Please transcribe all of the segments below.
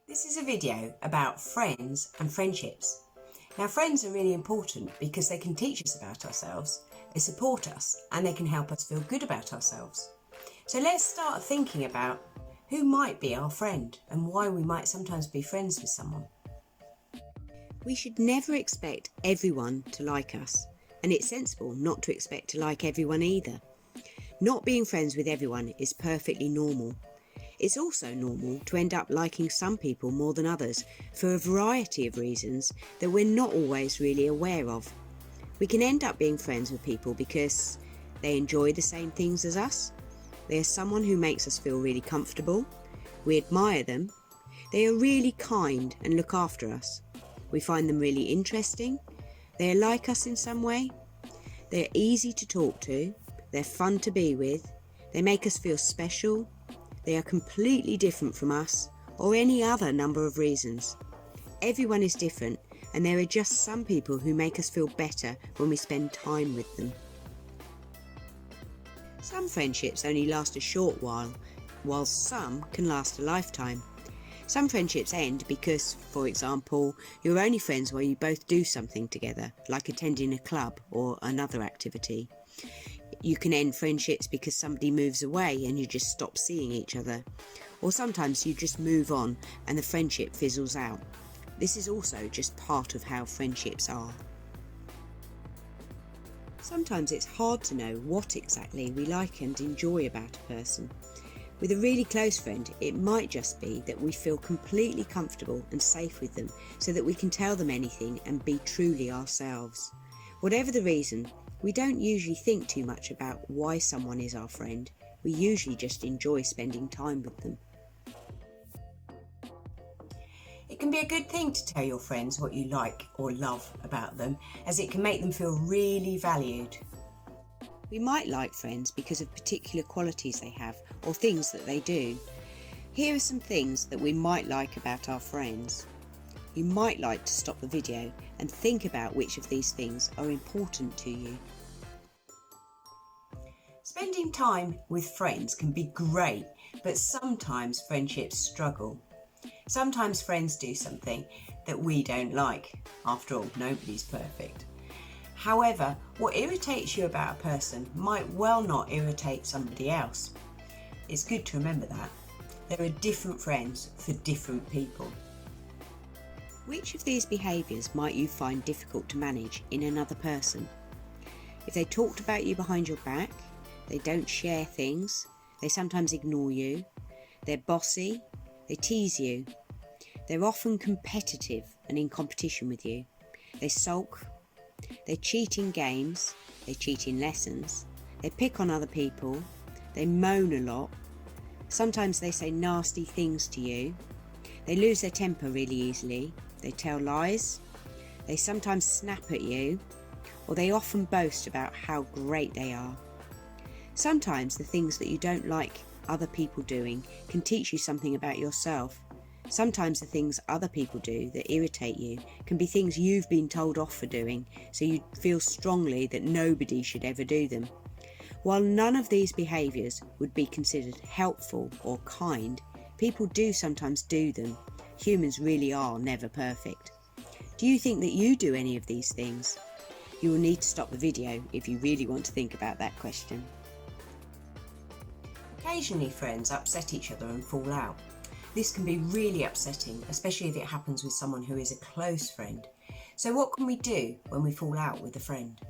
This is a video about friends and friendships. Now, friends are really important because they can teach us about ourselves, they support us, and they can help us feel good about ourselves. So let's start thinking about who might be our friend and why we might sometimes be friends with someone. We should never expect everyone to like us, and it's sensible not to expect to like everyone either. Not being friends with everyone is perfectly normal. It's also normal to end up liking some people more than others for a variety of reasons that we're not always really aware of. We can end up being friends with people because they enjoy the same things as us, they are someone who makes us feel really comfortable, we admire them, they are really kind and look after us, we find them really interesting, they are like us in some way, they are easy to talk to, they're fun to be with, they make us feel special, they are completely different from us, or any other number of reasons. Everyone is different, and there are just some people who make us feel better when we spend time with them. Some friendships only last a short while some can last a lifetime. Some friendships end because, for example, you're only friends while you both do something together, like attending a club or another activity. You can end friendships because somebody moves away and you just stop seeing each other. Or sometimes you just move on and the friendship fizzles out. This is also just part of how friendships are. Sometimes it's hard to know what exactly we like and enjoy about a person. With a really close friend, it might just be that we feel completely comfortable and safe with them so that we can tell them anything and be truly ourselves. Whatever the reason, we don't usually think too much about why someone is our friend. We usually just enjoy spending time with them. It can be a good thing to tell your friends what you like or love about them, as it can make them feel really valued. We might like friends because of particular qualities they have or things that they do. Here are some things that we might like about our friends. You might like to stop the video and think about which of these things are important to you. Spending time with friends can be great, but sometimes friendships struggle. Sometimes friends do something that we don't like. After all, nobody's perfect. However, what irritates you about a person might well not irritate somebody else. It's good to remember that. There are different friends for different people. Which of these behaviours might you find difficult to manage in another person? If they talked about you behind your back, they don't share things, they sometimes ignore you, they're bossy, they tease you, they're often competitive and in competition with you, they sulk, they cheat in games, they cheat in lessons, they pick on other people, they moan a lot, sometimes they say nasty things to you, they lose their temper really easily, they tell lies, they sometimes snap at you, or they often boast about how great they are. Sometimes the things that you don't like other people doing can teach you something about yourself. Sometimes the things other people do that irritate you can be things you've been told off for doing, so you feel strongly that nobody should ever do them. While none of these behaviours would be considered helpful or kind, people do sometimes do them. Humans really are never perfect. Do you think that you do any of these things? You will need to stop the video if you really want to think about that question. Occasionally friends upset each other and fall out. This can be really upsetting, especially if it happens with someone who is a close friend. So what can we do when we fall out with a friend?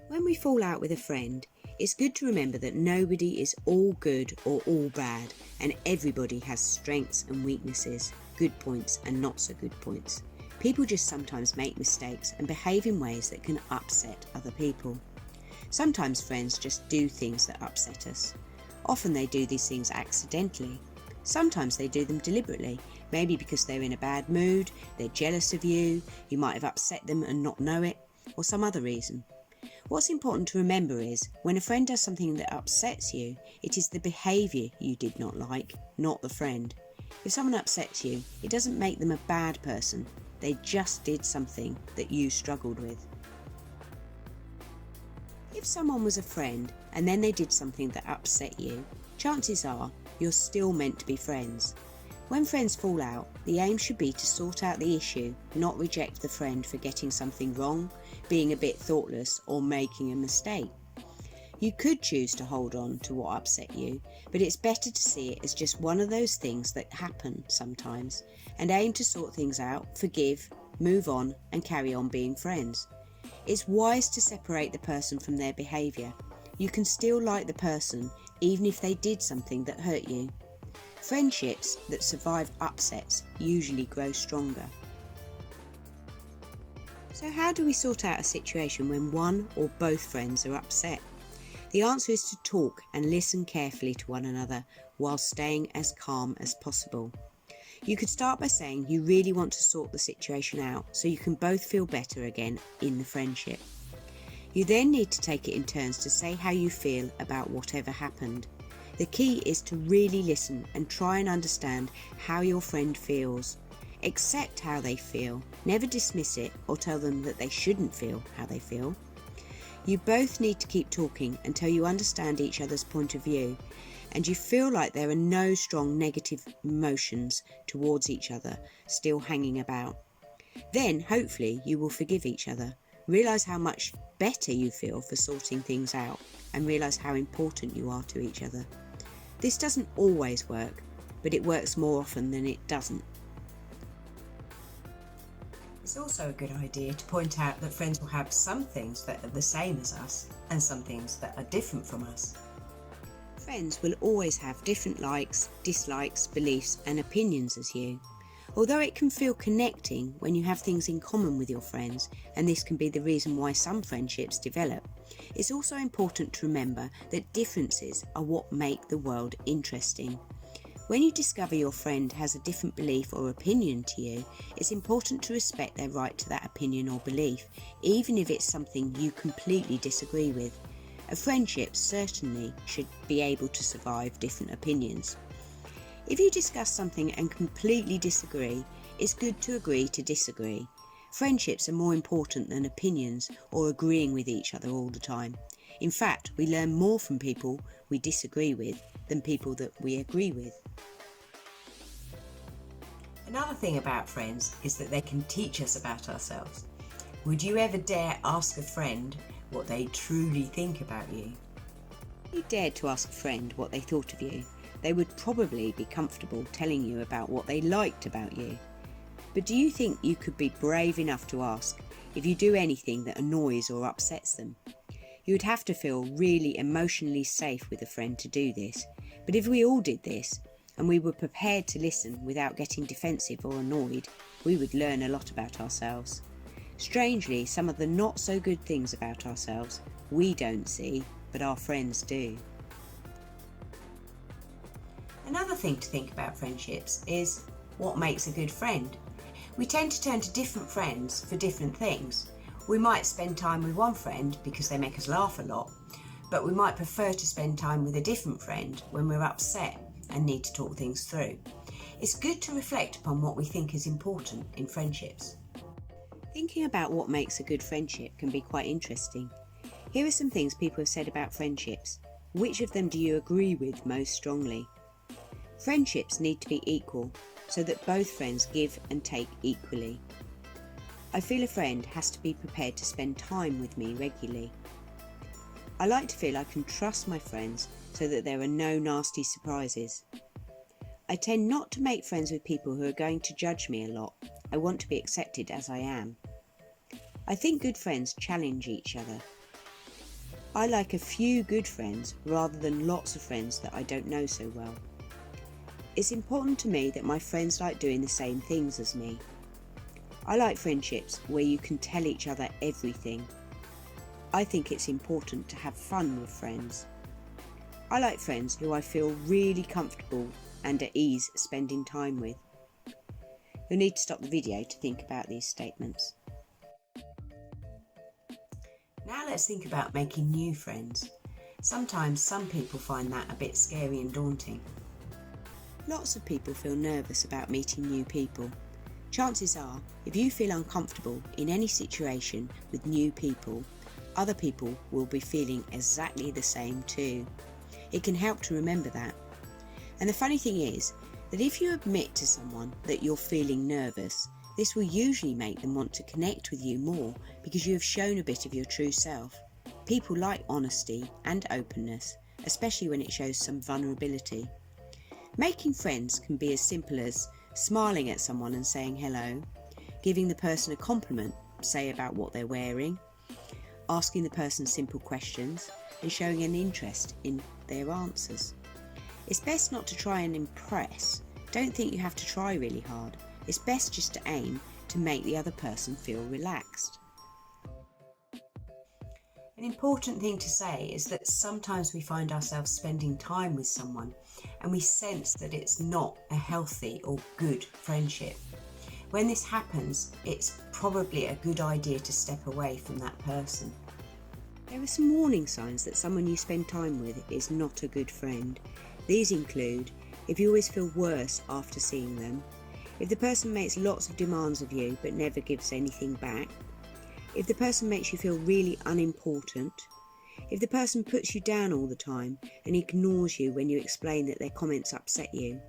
When we fall out with a friend, it's good to remember that nobody is all good or all bad, and everybody has strengths and weaknesses, good points and not so good points. People just sometimes make mistakes and behave in ways that can upset other people. Sometimes friends just do things that upset us. Often they do these things accidentally. Sometimes they do them deliberately, maybe because they're in a bad mood, they're jealous of you, you might have upset them and not know it, or some other reason. What's important to remember is, when a friend does something that upsets you, it is the behaviour you did not like, not the friend. If someone upsets you, it doesn't make them a bad person, they just did something that you struggled with. If someone was a friend and then they did something that upset you, chances are you're still meant to be friends. When friends fall out, the aim should be to sort out the issue, not reject the friend for getting something wrong, being a bit thoughtless, or making a mistake. You could choose to hold on to what upset you, but it's better to see it as just one of those things that happen sometimes, and aim to sort things out, forgive, move on, and carry on being friends. It's wise to separate the person from their behaviour. You can still like the person, even if they did something that hurt you. Friendships that survive upsets usually grow stronger. So how do we sort out a situation when one or both friends are upset? The answer is to talk and listen carefully to one another while staying as calm as possible. You could start by saying you really want to sort the situation out so you can both feel better again in the friendship. You then need to take it in turns to say how you feel about whatever happened. The key is to really listen and try and understand how your friend feels. Accept how they feel, never dismiss it or tell them that they shouldn't feel how they feel. You both need to keep talking until you understand each other's point of view and you feel like there are no strong negative emotions towards each other still hanging about. Then, hopefully, you will forgive each other, realise how much better you feel for sorting things out, and realise how important you are to each other. This doesn't always work, but it works more often than it doesn't. It's also a good idea to point out that friends will have some things that are the same as us and some things that are different from us. Friends will always have different likes, dislikes, beliefs and opinions as you. Although it can feel connecting when you have things in common with your friends, and this can be the reason why some friendships develop, it's also important to remember that differences are what make the world interesting. When you discover your friend has a different belief or opinion to you, it's important to respect their right to that opinion or belief, even if it's something you completely disagree with. A friendship certainly should be able to survive different opinions. If you discuss something and completely disagree, it's good to agree to disagree. Friendships are more important than opinions or agreeing with each other all the time. In fact, we learn more from people we disagree with than people that we agree with. Another thing about friends is that they can teach us about ourselves. Would you ever dare ask a friend what they truly think about you? If you dared to ask a friend what they thought of you, they would probably be comfortable telling you about what they liked about you. But do you think you could be brave enough to ask if you do anything that annoys or upsets them? You would have to feel really emotionally safe with a friend to do this, but if we all did this, and we were prepared to listen without getting defensive or annoyed, we would learn a lot about ourselves. Strangely, some of the not so good things about ourselves we don't see, but our friends do. Another thing to think about friendships is what makes a good friend. We tend to turn to different friends for different things. We might spend time with one friend because they make us laugh a lot, but we might prefer to spend time with a different friend when we're upset and need to talk things through. It's good to reflect upon what we think is important in friendships. Thinking about what makes a good friendship can be quite interesting. Here are some things people have said about friendships. Which of them do you agree with most strongly? Friendships need to be equal, so that both friends give and take equally. I feel a friend has to be prepared to spend time with me regularly. I like to feel I can trust my friends so that there are no nasty surprises. I tend not to make friends with people who are going to judge me a lot. I want to be accepted as I am. I think good friends challenge each other. I like a few good friends rather than lots of friends that I don't know so well. It's important to me that my friends like doing the same things as me. I like friendships where you can tell each other everything. I think it's important to have fun with friends. I like friends who I feel really comfortable and at ease spending time with. You'll need to stop the video to think about these statements. Now let's think about making new friends. Sometimes some people find that a bit scary and daunting. Lots of people feel nervous about meeting new people. Chances are, if you feel uncomfortable in any situation with new people, other people will be feeling exactly the same too. It can help to remember that. And the funny thing is, that if you admit to someone that you're feeling nervous, this will usually make them want to connect with you more because you have shown a bit of your true self. People like honesty and openness, especially when it shows some vulnerability. Making friends can be as simple as smiling at someone and saying hello, giving the person a compliment, say about what they're wearing, asking the person simple questions, and showing an interest in their answers. It's best not to try and impress. Don't think you have to try really hard. It's best just to aim to make the other person feel relaxed. An important thing to say is that sometimes we find ourselves spending time with someone and we sense that it's not a healthy or good friendship. When this happens, it's probably a good idea to step away from that person. There are some warning signs that someone you spend time with is not a good friend. These include if you always feel worse after seeing them, if the person makes lots of demands of you but never gives anything back, if the person makes you feel really unimportant, if the person puts you down all the time and ignores you when you explain that their comments upset you,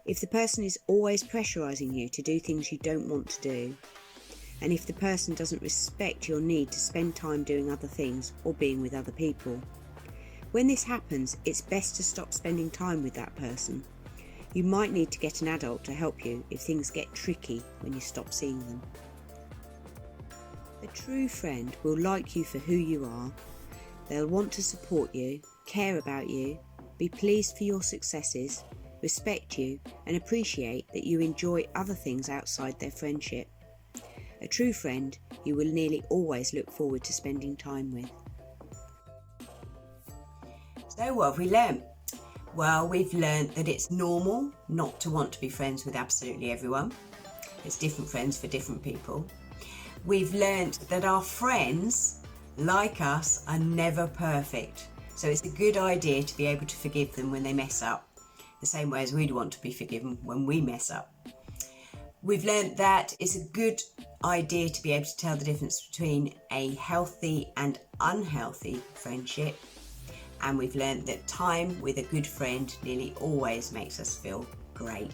if the person is always pressurising you to do things you don't want to do, and if the person doesn't respect your need to spend time doing other things or being with other people. When this happens, it's best to stop spending time with that person. You might need to get an adult to help you if things get tricky when you stop seeing them. A true friend will like you for who you are. They'll want to support you, care about you, be pleased for your successes, respect you, and appreciate that you enjoy other things outside their friendship. A true friend you will nearly always look forward to spending time with. So what have we learnt? Well, we've learnt that it's normal not to want to be friends with absolutely everyone. There's different friends for different people. We've learnt that our friends, like us, are never perfect. So it's a good idea to be able to forgive them when they mess up, the same way as we'd want to be forgiven when we mess up. We've learnt that it's a good idea to be able to tell the difference between a healthy and unhealthy friendship. And we've learnt that time with a good friend nearly always makes us feel great.